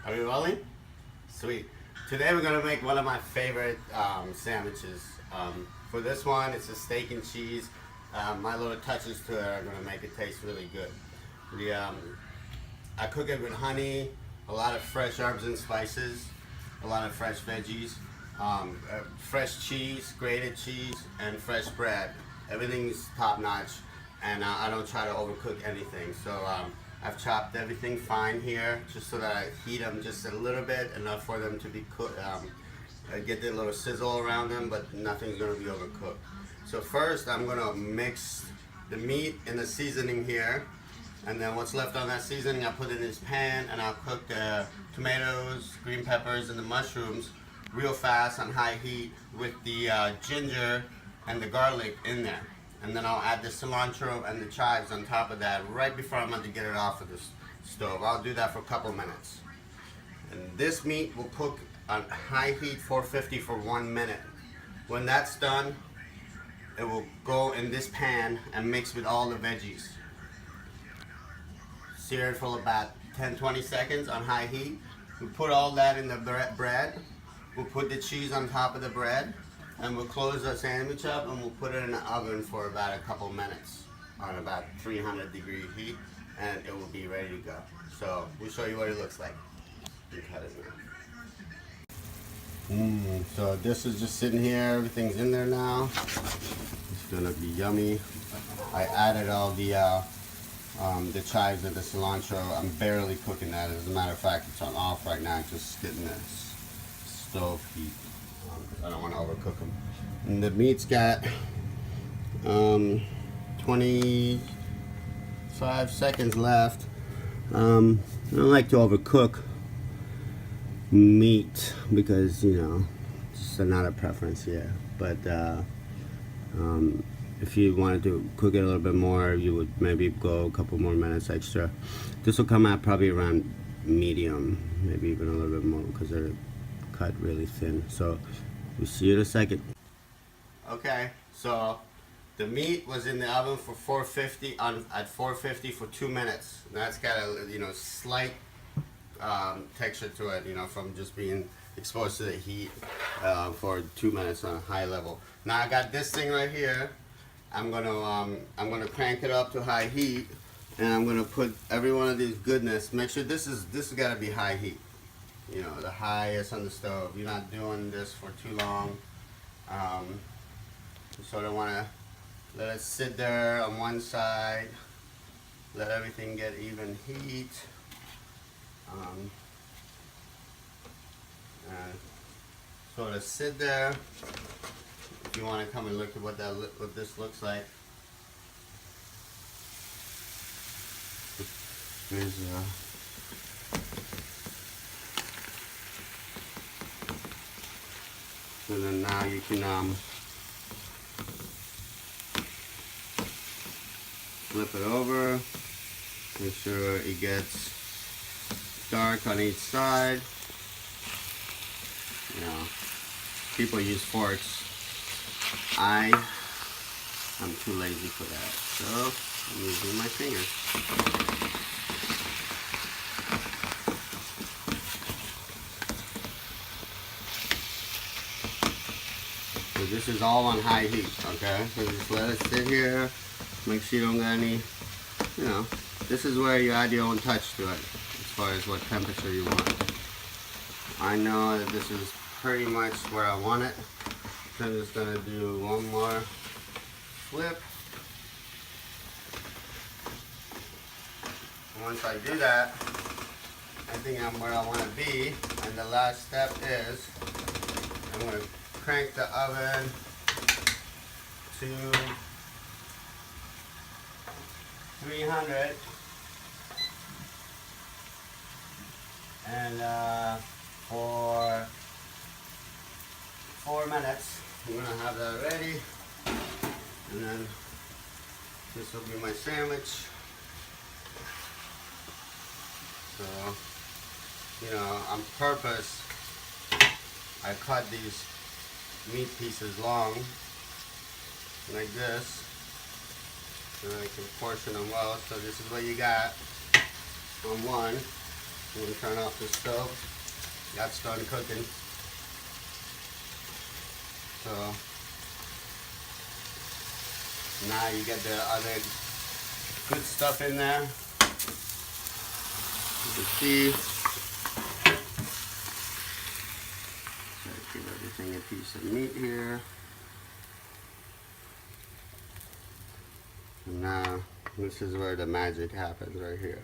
Are we rolling? Sweet. Today we're gonna make one of my favorite sandwiches. For this one, it's a steak and cheese. My little touches to it are gonna make it taste really good. I cook it with honey, a lot of fresh herbs and spices, a lot of fresh veggies, fresh cheese, grated cheese, and fresh bread. Everything's top notch, and I don't try to overcook anything. So I've chopped everything fine here, just so that I heat them just a little bit, enough for them to be cooked, get the little sizzle around them, but nothing's gonna be overcooked. So first, I'm gonna mix the meat and the seasoning here, and then what's left on that seasoning, I put in this pan, and I'll cook the tomatoes, green peppers, and the mushrooms real fast on high heat with the ginger and the garlic in there. And then I'll add the cilantro and the chives on top of that right before I'm about to get it off of the stove. I'll do that for a couple minutes. And this meat will cook on high heat 450 for 1 minute. When that's done, it will go in this pan and mix with all the veggies. Sear it for about 10-20 seconds on high heat. We put all that in the bread. We'll put the cheese on top of the bread, and we'll close the sandwich up, and we'll put it in the oven for about a couple minutes on about 300-degree heat, and it will be ready to go. So we'll show you what it looks like. You cut it now. So this is just sitting here. Everything's in there now. It's gonna be yummy. I added all the chives and the cilantro. I'm barely cooking that. As a matter of fact, it's on off right now. It's just getting this stove heat. I don't want to overcook them. And the meat's got 25 seconds left. I don't like to overcook meat because, you know, it's not a preference here. But if you wanted to cook it a little bit more, you would maybe go a couple more minutes extra. This will come out probably around medium, maybe even a little bit more, because they're cut really thin. So we'll see you in a second. Okay, so the meat was in the oven for 450 at 450 for 2 minutes. That's got a slight texture to it, from just being exposed to the heat for 2 minutes on a high level. Now I got this thing right here. I'm gonna crank it up to high heat, and I'm gonna put every one of these goodness. Make sure this has gotta be high heat. The highest on the stove. You're not doing this for too long. You sort of want to let it sit there on one side, let everything get even heat, and sort of sit there. If you want to come and look at what this looks like. Here's and then now you can flip it over, make sure it gets dark on each side. People use forks. I'm too lazy for that, so I'm using my fingers. So this is all on high heat, okay? So just let it sit here. Make sure you don't get any, this is where you add your own touch to it, as far as what temperature you want. I know that this is pretty much where I want it. So I'm just gonna do one more flip. Once I do that, I think I'm where I want to be. And the last step is I'm going to crank the oven to 300, and for 4 minutes. I'm going to have that ready, and then this will be my sandwich. So, on purpose, I cut these meat pieces long, like this, so I can portion them well. So this is what you got on one. I'm gonna turn off the stove. That's done cooking. So now you get the other good stuff in there. You can see. Try to give everything a piece of meat here. And now this is where the magic happens right here.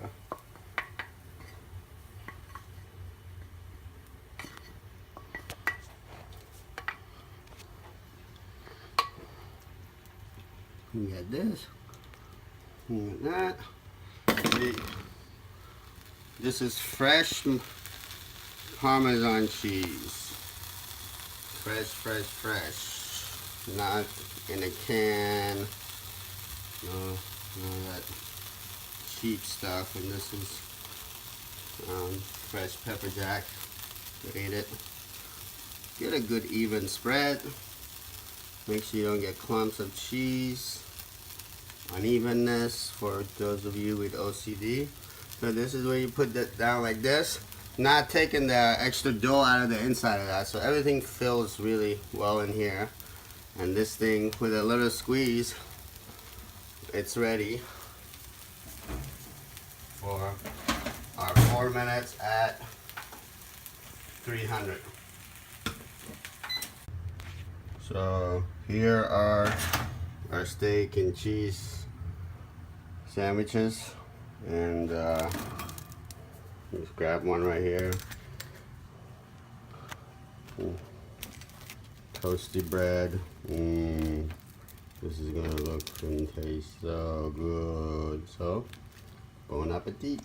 You get this, you get that. See, this is fresh Parmesan cheese. Fresh, fresh, fresh. Not in a can. No, none of that cheap stuff. And this is fresh pepper jack. Grate it. Get a good even spread. Make sure you don't get clumps of cheese. Unevenness for those of you with OCD. So this is where you put that down like this. Not taking the extra dough out of the inside of that. So everything fills really well in here. And this thing, with a little squeeze, it's ready for our 4 minutes at 300. So here are our steak and cheese sandwiches, and just grab one right here. Toasty bread. This is gonna look and taste so good. So, bon appetit.